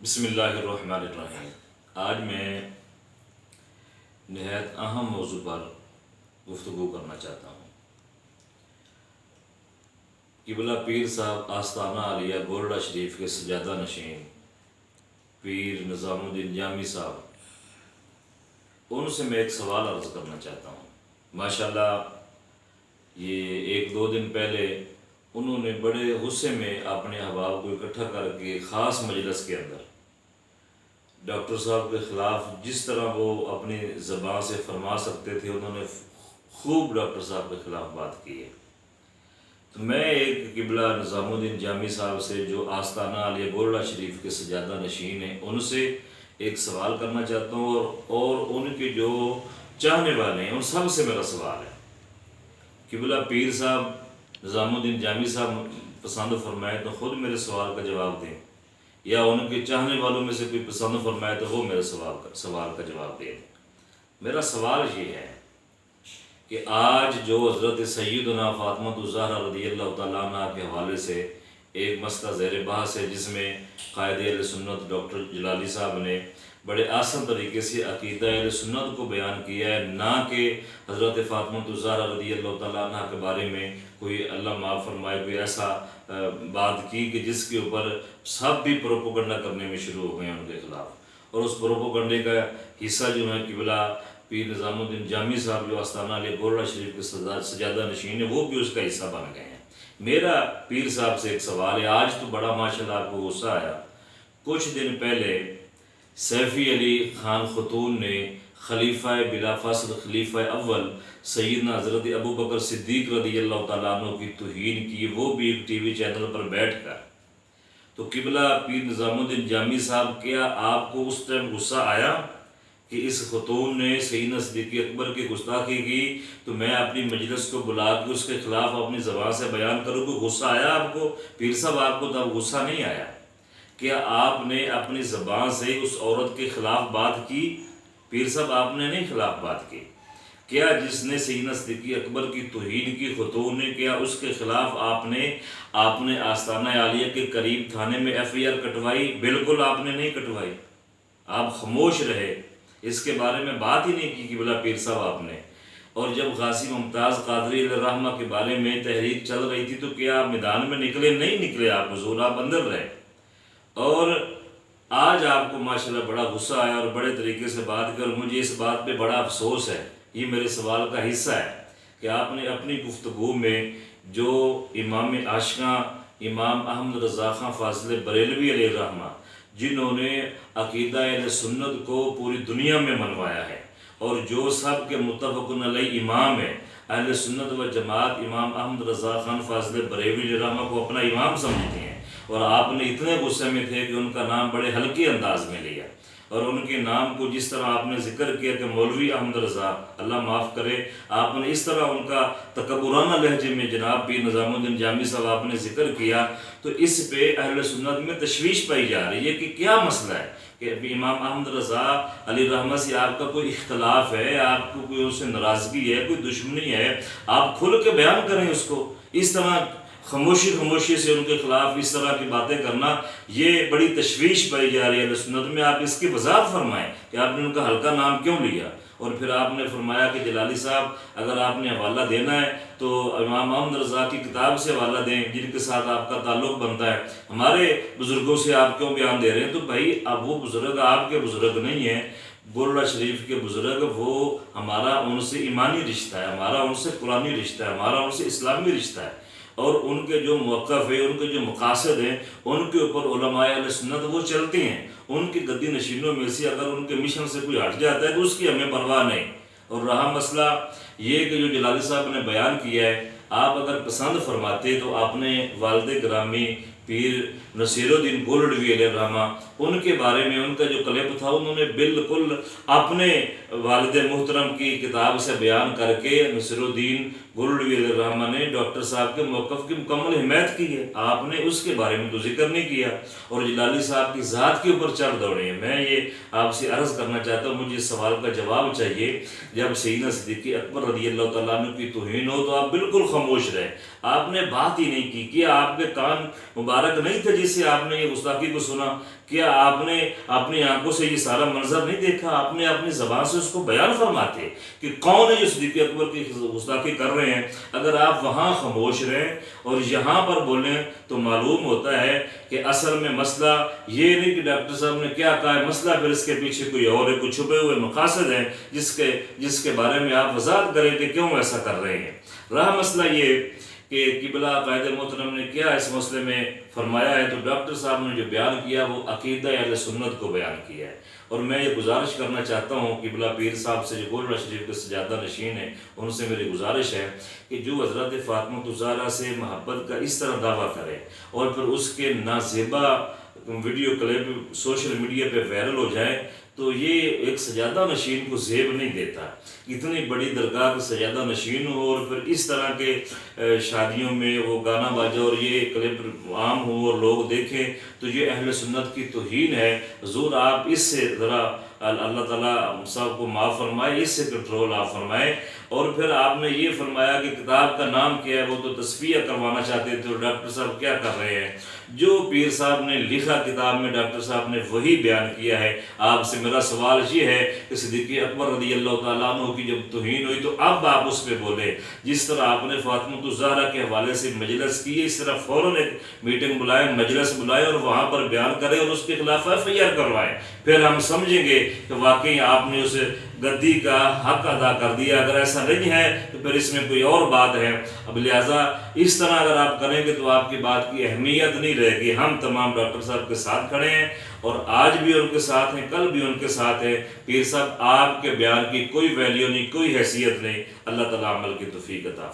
بسم اللہ الرحمن الرحیم۔ آج میں نہایت اہم موضوع پر گفتگو کرنا چاہتا ہوں۔ قبلہ پیر صاحب آستانہ عالیہ گولڈا شریف کے سجادہ نشین پیر نظام الدین جامی صاحب، ان سے میں ایک سوال عرض کرنا چاہتا ہوں۔ ماشاءاللہ یہ 1-2 دن پہلے انہوں نے بڑے غصے میں اپنے احباب کو اکٹھا کر کے خاص مجلس کے اندر ڈاکٹر صاحب کے خلاف جس طرح وہ اپنی زبان سے فرما سکتے تھے، انہوں نے خوب ڈاکٹر صاحب کے خلاف بات کی ہے۔ تو میں ایک قبلہ نظام الدین جامی صاحب سے، جو آستانہ عالیہ گولڈا شریف کے سجادہ نشین ہیں، ان سے ایک سوال کرنا چاہتا ہوں، اور ان کے جو چاہنے والے ہیں ان سب سے میرا سوال ہے۔ قبلہ پیر صاحب نظام الدین جامی صاحب پسند فرمائے تو خود میرے سوال کا جواب دیں، یا ان کے چاہنے والوں میں سے کوئی پسند فرمائے تو وہ میرے سوال کا جواب دے دیں۔ میرا سوال یہ ہے کہ آج جو حضرت سیدنا فاطمہ الزہرا رضی اللہ تعالیٰ عنہ کے حوالے سے ایک مسئلہ زیر بحث ہے، جس میں قائد اہل سنت ڈاکٹر جلالی صاحب نے بڑے آسان طریقے سے عقیدہ اہل سنت کو بیان کیا ہے، نہ کہ حضرت فاطمہ الزہرا رضی اللہ تعالیٰ عنہ کے بارے میں کوئی اللہ معاف فرمائے کوئی ایسا بات کی کہ جس کے اوپر سب بھی پروپوگنڈا کرنے میں شروع ہو گئے ہیں ان کے خلاف، اور اس پروپوگنڈے کا حصہ جو ہے قبلہ پیر نظام الدین جامی صاحب جو آستانہ علیہ گولڈا شریف کے سجادہ نشین ہے، وہ بھی اس کا حصہ بن گئے ہیں۔ میرا پیر صاحب سے ایک سوال ہے۔ آج تو بڑا ماشاءاللہ آپ کو غصہ آیا، کچھ دن پہلے سیفی علی خان خاتون نے خلیفہ بلا فاصل خلیفہ اول سیدنا حضرت ابو بکر صدیق رضی اللہ تعالیٰ عنہ کی توہین کی، وہ بھی ایک ٹی وی چینل پر بیٹھ کر۔ تو قبلہ پیر نظام الدین جامی صاحب، کیا آپ کو اس ٹائم غصہ آیا کہ اس خاتون نے سیدنا صدیق اکبر کی گستاخی کی، تو میں اپنی مجلس کو بلا کے اس کے خلاف اپنی زبان سے بیان کروں؟ کوئی غصہ آیا آپ کو؟ پیر صاحب آپ کو تب غصہ نہیں آیا؟ کیا آپ نے اپنی زبان سے اس عورت کے خلاف بات کی؟ پیر صاحب آپ نے نہیں خلاف بات کی۔ کیا جس نے سیدنا صدیق اکبر کی توہین کی خاتون نے، کیا اس کے خلاف آپ نے آستانہ عالیہ کے قریب تھانے میں FIR کٹوائی؟ بالکل آپ نے نہیں کٹوائی، آپ خاموش رہے، اس کے بارے میں بات ہی نہیں کی قبلہ پیر صاحب آپ نے۔ اور جب غازی ممتاز قادری علیہ الرحمہ کے بارے میں تحریک چل رہی تھی، تو کیا آپ میدان میں نکلے؟ نہیں نکلے، آپ حضور آپ اندر رہے۔ اور آج آپ کو ماشاءاللہ بڑا غصہ آیا اور بڑے طریقے سے بات کر، مجھے اس بات پہ بڑا افسوس ہے، یہ میرے سوال کا حصہ ہے کہ آپ نے اپنی گفتگو میں جو امام عاشقاں امام احمد رضا خان فاضل بریلوی علیہ الرحمہ، جنہوں نے عقیدہ اہل سنت کو پوری دنیا میں منوایا ہے، اور جو سب کے متفق علیہ امام ہے اہل سنت و جماعت، امام احمد رضا خان فاضل بریلوی علیہ الرحمہ کو اپنا امام سمجھتے ہیں، اور آپ نے اتنے غصے میں تھے کہ ان کا نام بڑے ہلکے انداز میں لیا، اور ان کے نام کو جس طرح آپ نے ذکر کیا کہ مولوی احمد رضا، اللہ معاف کرے، آپ نے اس طرح ان کا تکبرانہ لہجے میں جناب پیر نظام الدین جامی صاحب آپ نے ذکر کیا، تو اس پہ اہل سنت میں تشویش پائی جا رہی ہے کہ کیا مسئلہ ہے کہ امام احمد رضا علیہ الرحمہ سے آپ کا کوئی اختلاف ہے، آپ کو کوئی اس سے ناراضگی ہے، کوئی دشمنی ہے، آپ کھل کے بیان کریں اس کو۔ اس طرح خاموشی سے ان کے خلاف اس طرح کی باتیں کرنا، یہ بڑی تشویش پائی جا رہی ہے اہل سنت میں۔ آپ اس کی وضاحت فرمائیں کہ آپ نے ان کا ہلکا نام کیوں لیا، اور پھر آپ نے فرمایا کہ جلالی صاحب اگر آپ نے حوالہ دینا ہے تو امام احمد رضا کی کتاب سے حوالہ دیں جن کے ساتھ آپ کا تعلق بنتا ہے، ہمارے بزرگوں سے آپ کیوں بیان دے رہے ہیں؟ تو بھائی اب وہ بزرگ آپ کے بزرگ نہیں ہیں، گولڈا شریف کے بزرگ، وہ ہمارا ان سے ایمانی رشتہ ہے، ہمارا ان سے قرآنی رشتہ ہے، ہمارا ان سے اسلامی رشتہ ہے، اور ان کے جو موقف ہے، ان کے جو مقاصد ہیں، ان کے اوپر علماء اہل سنت وہ چلتے ہیں۔ ان کی گدی نشینوں میں سے اگر ان کے مشن سے کوئی ہٹ جاتا ہے تو اس کی ہمیں پرواہ نہیں۔ اور رہا مسئلہ یہ کہ جو جلالی صاحب نے بیان کیا ہے، آپ اگر پسند فرماتے تو آپ نے والد گرامی پیر نصیر الدین گولڈوی علیہ الرحمہ، ان کے بارے میں ان کا جو کلپ تھا، انہوں نے بالکل اپنے والد محترم کی کتاب سے بیان کر کے نصیر الدین گولڈوی علیہ الرحمہ نے ڈاکٹر صاحب کے موقف کی مکمل حمایت کی ہے، آپ نے اس کے بارے میں تو ذکر نہیں کیا اور جلالی صاحب کی ذات کے اوپر چڑھ دوڑے ہیں۔ میں یہ آپ سے عرض کرنا چاہتا ہوں، مجھے اس سوال کا جواب چاہیے، جب سیدنا صدیق اکبر رضی اللہ تعالیٰ عنہ کی توہین ہو تو آپ بالکل خاموش رہے، آپ نے بات ہی نہیں کی؟ کیا آپ کے کان مبارک نہیں تھے جس سے آپ نے یہ گستاخی کو سنا؟ کیا آپ نے اپنی آنکھوں سے یہ سارا منظر نہیں دیکھا؟ آپ نے اپنی زبان سے اس کو بیان فرماتے کہ کون ہے جو صدیق اکبر کی گستاخی کر رہے ہیں؟ اگر آپ وہاں خاموش رہیں اور یہاں پر بولیں تو معلوم ہوتا ہے کہ اصل میں مسئلہ یہ نہیں کہ ڈاکٹر صاحب نے کیا کہا ہے، مسئلہ پھر اس کے پیچھے کوئی اور ہے، کوئی چھپے ہوئے مقاصد ہیں جس کے بارے میں آپ وضاحت کریں کہ کیوں ایسا کر رہے ہیں۔ رہا مسئلہ یہ کہ قبلہ قائد محترم نے کیا اس مسئلے میں فرمایا ہے، تو ڈاکٹر صاحب نے جو بیان کیا وہ عقیدہ اہل سنت کو بیان کیا ہے، اور میں یہ گزارش کرنا چاہتا ہوں قبلہ پیر صاحب سے جو گولڈا شریف کے سجادہ نشین ہیں، ان سے میری گزارش ہے کہ جو حضرت فاطمہ الزہرا سے محبت کا اس طرح دعویٰ کرے اور پھر اس کے نازیبا ویڈیو کلپ سوشل میڈیا پہ وائرل ہو جائے تو یہ ایک سجادہ نشین کو زیب نہیں دیتا۔ اتنی بڑی درگاہ کا سجادہ نشین ہو اور پھر اس طرح کے شادیوں میں وہ گانا باجا اور یہ کلپ عام ہو اور لوگ دیکھیں تو یہ اہل سنت کی توہین ہے۔ حضور آپ اس سے ذرا اللہ تعالیٰ صاحب کو معاف فرمائے، اس سے کنٹرول آپ فرمائے۔ اور پھر آپ نے یہ فرمایا کہ کتاب کا نام کیا ہے، وہ تو تصفیہ کروانا چاہتے تھے، اور ڈاکٹر صاحب کیا کر رہے ہیں؟ جو پیر صاحب نے لکھا کتاب میں ڈاکٹر صاحب نے وہی بیان کیا ہے۔ آپ سے میرا سوال یہ ہے کہ صدیق اکبر رضی اللہ تعالیٰ عنہ کی جب توہین ہوئی تو اب آپ اس پہ بولے، جس طرح آپ نے فاطمہ الزہرا کے حوالے سے مجلس کی ہے، اس طرح فوراً ایک میٹنگ بلائیں، مجلس بلائیں اور وہاں پر بیان کریں اور اس کے خلاف FIR کروائیں، پھر ہم سمجھیں گے کہ واقعی آپ نے اسے گدی کا حق ادا کر دیا۔ اگر ایسا نہیں ہے تو پھر اس میں کوئی اور بات ہے۔ اب لہٰذا اس طرح اگر آپ کریں گے تو آپ کی بات کی اہمیت نہیں رہے گی۔ ہم تمام ڈاکٹر صاحب کے ساتھ کھڑے ہیں اور آج بھی ان کے ساتھ ہیں، کل بھی ان کے ساتھ ہیں۔ پیر صاحب آپ کے بیان کی کوئی ویلیو نہیں، کوئی حیثیت نہیں۔ اللہ تعالیٰ عمل کی توفیق عطا فرمائے۔